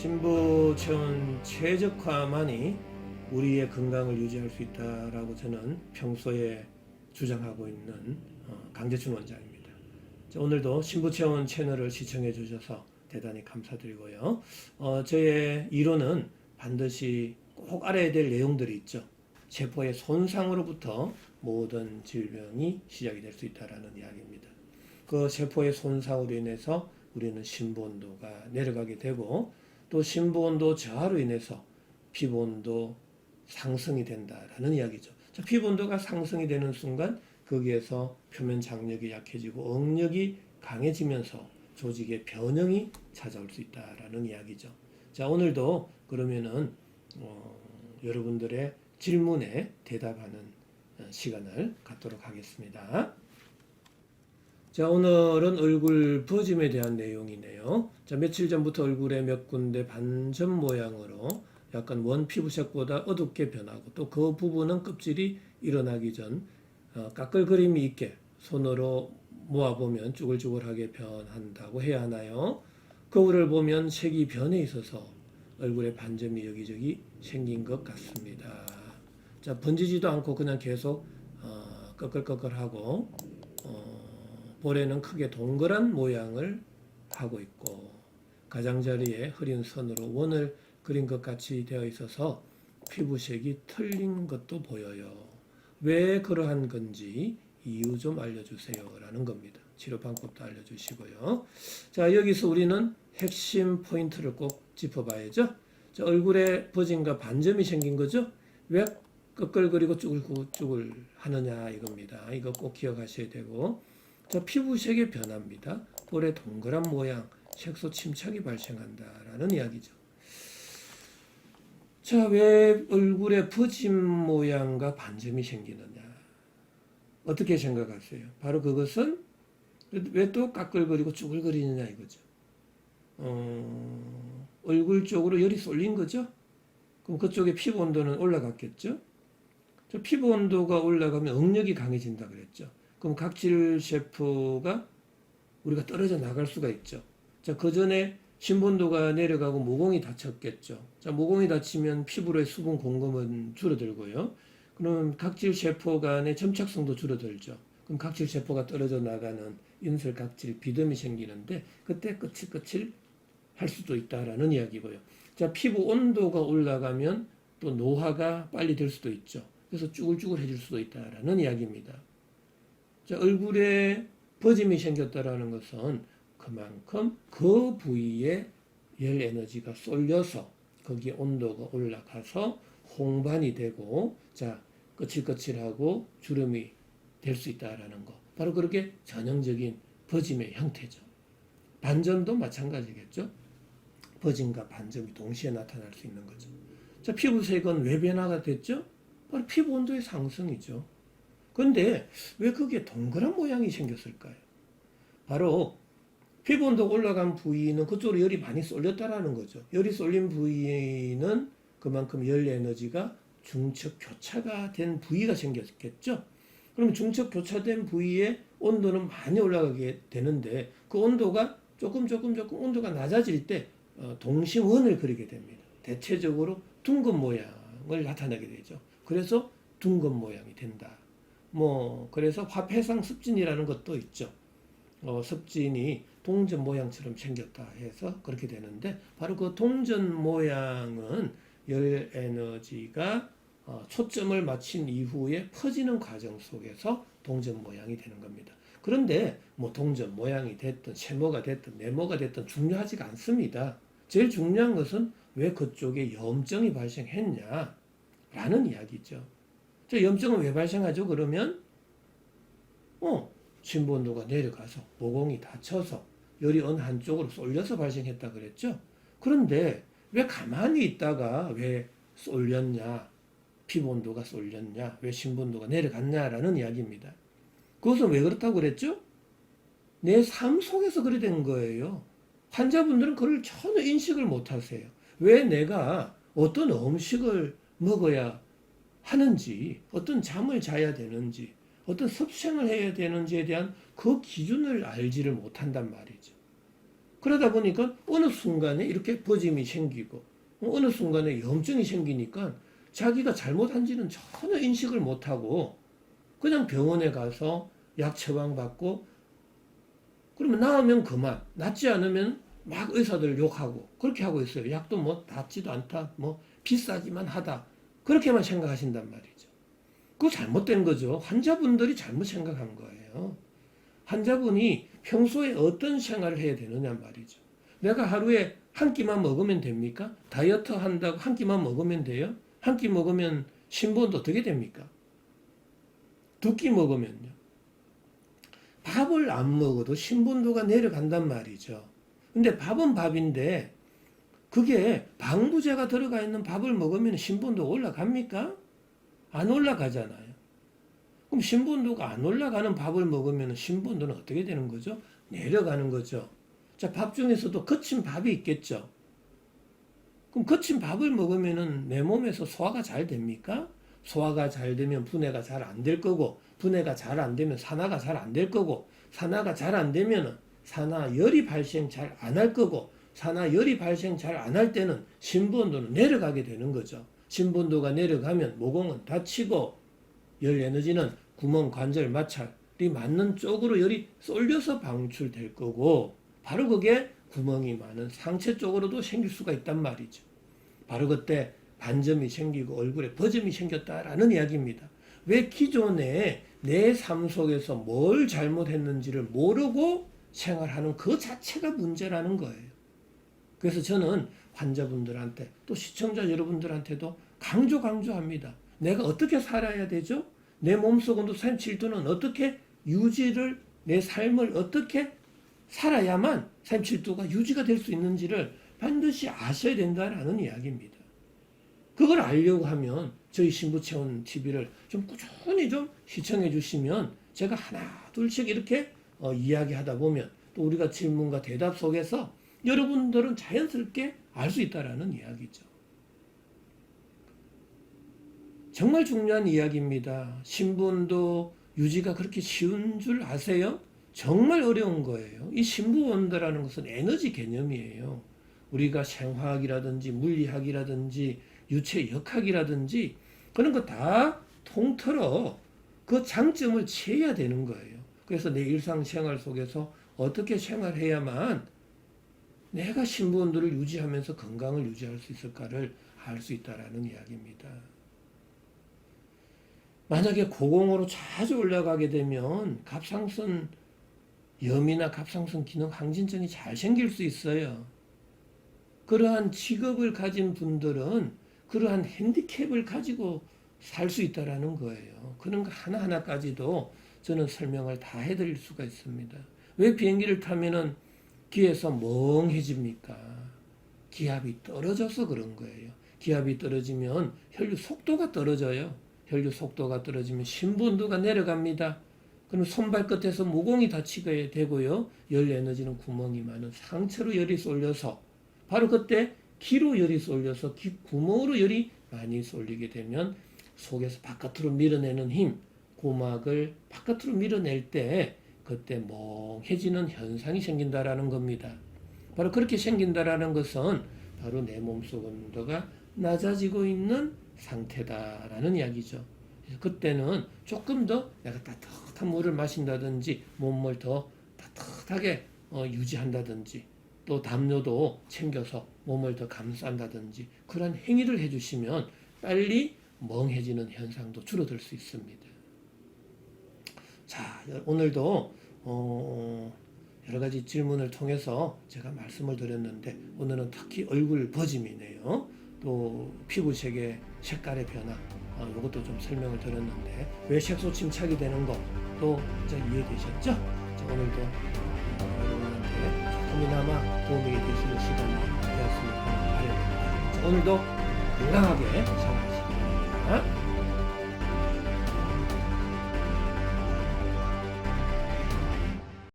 신부 체온 최적화만이 우리의 건강을 유지할 수 있다라고 저는 평소에 주장하고 있는 강재춘 원장입니다. 오늘도 신부 체온 채널을 시청해 주셔서 대단히 감사드리고요. 저의 이론은 반드시 꼭 알아야 될 내용들이 있죠. 세포의 손상으로부터 모든 질병이 시작이 될 수 있다는 이야기입니다. 그 세포의 손상으로 인해서 우리는 심부 온도가 내려가게 되고 또 심부 온도 저하로 인해서 피부 온도 상승이 된다라는 이야기죠. 피부 온도가 상승이 되는 순간 거기에서 표면 장력이 약해지고 응력이 강해지면서 조직의 변형이 찾아올 수 있다라는 이야기죠. 자, 오늘도 그러면은 여러분들의 질문에 대답하는 시간을 갖도록 하겠습니다. 자, 오늘은 얼굴 버짐에 대한 내용이네요. 자, 며칠 전부터 얼굴에 몇 군데 반점 모양으로 약간 원 피부색보다 어둡게 변하고 또 그 부분은 껍질이 일어나기 전 까끌거림이 있게 손으로 모아보면 쭈글쭈글하게 변한다고 해야 하나요? 거울을 보면 색이 변해 있어서 얼굴에 반점이 여기저기 생긴 것 같습니다. 자, 번지지도 않고 그냥 계속 꺼끌꺼끌하고 볼에는 크게 동그란 모양을 하고 있고 가장자리에 흐린 선으로 원을 그린 것 같이 되어 있어서 피부색이 틀린 것도 보여요. 왜 그러한 건지 이유 좀 알려주세요 라는 겁니다. 치료 방법도 알려주시고요. 자, 여기서 우리는 핵심 포인트를 꼭 짚어봐야죠. 자, 얼굴에 버짐과 반점이 생긴 거죠. 왜 끄끌거리고 쭈글쭈글 하느냐 이겁니다. 이거 꼭 기억하셔야 되고, 자, 피부색의 변화입니다. 볼에 동그란 모양, 색소 침착이 발생한다라는 이야기죠. 자, 왜 얼굴에 버짐 모양과 반점이 생기느냐? 어떻게 생각하세요? 바로 그것은 왜 또 까끌거리고 쭈글거리느냐 이거죠. 얼굴 쪽으로 열이 쏠린 거죠? 그럼 그쪽에 피부 온도는 올라갔겠죠? 저 피부 온도가 올라가면 응력이 강해진다 그랬죠. 그럼 각질 셰프가 우리가 떨어져 나갈 수가 있죠. 자, 그 전에 신분도가 내려가고 모공이 닫혔겠죠. 자, 모공이 닫히면 피부로의 수분 공급은 줄어들고요. 그러면 각질 세포 간의 점착성도 줄어들죠. 그럼 각질 세포가 떨어져 나가는 인설 각질 비듬이 생기는데 그때 거칠거칠 할 수도 있다라는 이야기고요. 자, 피부 온도가 올라가면 또 노화가 빨리 될 수도 있죠. 그래서 쭈글쭈글해질 수도 있다라는 이야기입니다. 자, 얼굴에 버짐이 생겼다라는 것은 그만큼 그 부위에 열 에너지가 쏠려서 거기에 온도가 올라가서 홍반이 되고, 자, 거칠거칠하고 주름이 될 수 있다라는 거. 바로 그렇게 전형적인 버짐의 형태죠. 반점도 마찬가지겠죠. 버짐과 반점이 동시에 나타날 수 있는 거죠. 자, 피부색은 왜 변화가 됐죠? 바로 피부 온도의 상승이죠. 그런데 왜 그게 동그란 모양이 생겼을까요? 바로 피부 온도가 올라간 부위는 그쪽으로 열이 많이 쏠렸다라는 거죠. 열이 쏠린 부위는 그만큼 열 에너지가 중첩 교차가 된 부위가 생겼겠죠. 그럼 중첩 교차된 부위에 온도는 많이 올라가게 되는데 그 온도가 조금 온도가 낮아질 때 동심원을 그리게 됩니다. 대체적으로 둥근 모양을 나타내게 되죠. 그래서 둥근 모양이 된다. 그래서 화폐상 습진이라는 것도 있죠. 습진이 동전 모양처럼 생겼다 해서 그렇게 되는데 바로 그 동전 모양은 열 에너지가 초점을 맞춘 이후에 퍼지는 과정 속에서 동전 모양이 되는 겁니다. 그런데 동전 모양이 됐든 세모가 됐든 네모가 됐든 중요하지가 않습니다. 제일 중요한 것은 왜 그쪽에 염증이 발생했냐 라는 이야기죠. 저 염증은 왜 발생하죠? 그러면 심부 온도가 내려가서 모공이 닫혀서 열이 어느 한쪽으로 쏠려서 발생했다 그랬죠. 그런데 왜 가만히 있다가 왜 쏠렸냐, 피부 온도가 쏠렸냐, 왜 심부 온도가 내려갔냐라는 이야기입니다. 그것은 왜 그렇다고 그랬죠? 내 삶 속에서 그래 된 거예요. 환자분들은 그걸 전혀 인식을 못 하세요. 왜 내가 어떤 음식을 먹어야 하는지, 어떤 잠을 자야 되는지, 어떤 섭생을 해야 되는지에 대한 그 기준을 알지를 못한단 말이죠. 그러다 보니까 어느 순간에 이렇게 버짐이 생기고 어느 순간에 염증이 생기니까 자기가 잘못한지는 전혀 인식을 못하고 그냥 병원에 가서 약 처방받고 그러면 나으면 그만, 낫지 않으면 막 의사들 욕하고 그렇게 하고 있어요. 약도 뭐 낫지도 않다, 뭐 비싸기만 하다 그렇게만 생각하신단 말이죠. 그거 잘못된 거죠. 환자분들이 잘못 생각한 거예요. 환자분이 평소에 어떤 생활을 해야 되느냐 말이죠. 내가 하루에 한 끼만 먹으면 됩니까? 다이어트 한다고 한 끼만 먹으면 돼요? 한 끼 먹으면 신분도 어떻게 됩니까? 두 끼 먹으면요. 밥을 안 먹어도 신분도가 내려간단 말이죠. 근데 밥은 밥인데 그게 방부제가 들어가 있는 밥을 먹으면 신분도가 올라갑니까? 안 올라가잖아요. 그럼 신분도가 안 올라가는 밥을 먹으면 신분도는 어떻게 되는 거죠? 내려가는 거죠. 자, 밥 중에서도 거친 밥이 있겠죠. 그럼 거친 밥을 먹으면 내 몸에서 소화가 잘 됩니까? 소화가 잘 되면 분해가 잘 안 될 거고, 분해가 잘 안 되면 산화가 잘 안 될 거고, 산화가 잘 안 되면 산화열이 발생 잘 안 할 거고, 산화열이 발생 잘 안 할 때는 신부온도는 내려가게 되는 거죠. 신부온도가 내려가면 모공은 닫히고 열 에너지는 구멍, 관절, 마찰이 맞는 쪽으로 열이 쏠려서 방출될 거고, 바로 그게 구멍이 많은 상체 쪽으로도 생길 수가 있단 말이죠. 바로 그때 반점이 생기고 얼굴에 버점이 생겼다라는 이야기입니다. 왜 기존에 내 삶 속에서 뭘 잘못했는지를 모르고 생활하는 그 자체가 문제라는 거예요. 그래서 저는 환자분들한테 또 시청자 여러분들한테도 강조합니다. 내가 어떻게 살아야 되죠? 내 몸속 온도 37도는 어떻게 유지를, 내 삶을 어떻게 살아야만 37도가 유지가 될 수 있는지를 반드시 아셔야 된다라는 이야기입니다. 그걸 알려고 하면 저희 신부체험 TV를 좀 꾸준히 좀 시청해 주시면 제가 하나 둘씩 이렇게 이야기하다 보면 또 우리가 질문과 대답 속에서 여러분들은 자연스럽게 알 수 있다라는 이야기죠. 정말 중요한 이야기입니다. 신부온도 유지가 그렇게 쉬운 줄 아세요? 정말 어려운 거예요. 이 신부온도라는 것은 에너지 개념이에요. 우리가 생화학이라든지 물리학이라든지 유체역학이라든지 그런 거 다 통틀어 그 장점을 취해야 되는 거예요. 그래서 내 일상생활 속에서 어떻게 생활해야만 내가 신부온도를 유지하면서 건강을 유지할 수 있을까를 알 수 있다라는 이야기입니다. 만약에 고공으로 자주 올라가게 되면 갑상선 염이나 갑상선 기능 항진증이 잘 생길 수 있어요. 그러한 직업을 가진 분들은 그러한 핸디캡을 가지고 살 수 있다라는 거예요. 그런 거 하나하나까지도 저는 설명을 다 해드릴 수가 있습니다. 왜 비행기를 타면은 귀에서 멍해집니까? 기압이 떨어져서 그런 거예요. 기압이 떨어지면 혈류 속도가 떨어져요. 혈류 속도가 떨어지면 신부온도가 내려갑니다. 그럼 손발끝에서 모공이 다치게 되고요. 열 에너지는 구멍이 많은 상체로 열이 쏠려서 바로 그때 귀로 열이 쏠려서 귀 구멍으로 열이 많이 쏠리게 되면 속에서 바깥으로 밀어내는 힘, 고막을 바깥으로 밀어낼 때 그때 멍해지는 현상이 생긴다라는 겁니다. 바로 그렇게 생긴다라는 것은 바로 내 몸속 온도가 낮아지고 있는 상태다라는 이야기죠. 그래서 그때는 조금 더 내가 따뜻한 물을 마신다든지 몸을 더 따뜻하게 유지한다든지 또 담요도 챙겨서 몸을 더 감싼다든지 그런 행위를 해주시면 빨리 멍해지는 현상도 줄어들 수 있습니다. 자, 오늘도 여러 가지 질문을 통해서 제가 말씀을 드렸는데 오늘은 특히 얼굴 버짐이네요. 또 피부색의 색깔의 변화 이것도 좀 설명을 드렸는데 왜 색소 침착이 되는 거 또 이제 이해되셨죠? 자, 오늘도 여러분한테 조금이나마 도움이 되시는 시간이 되었으면 하는 바람입니다. 자, 오늘도 건강하게 생활하시기 바랍니다.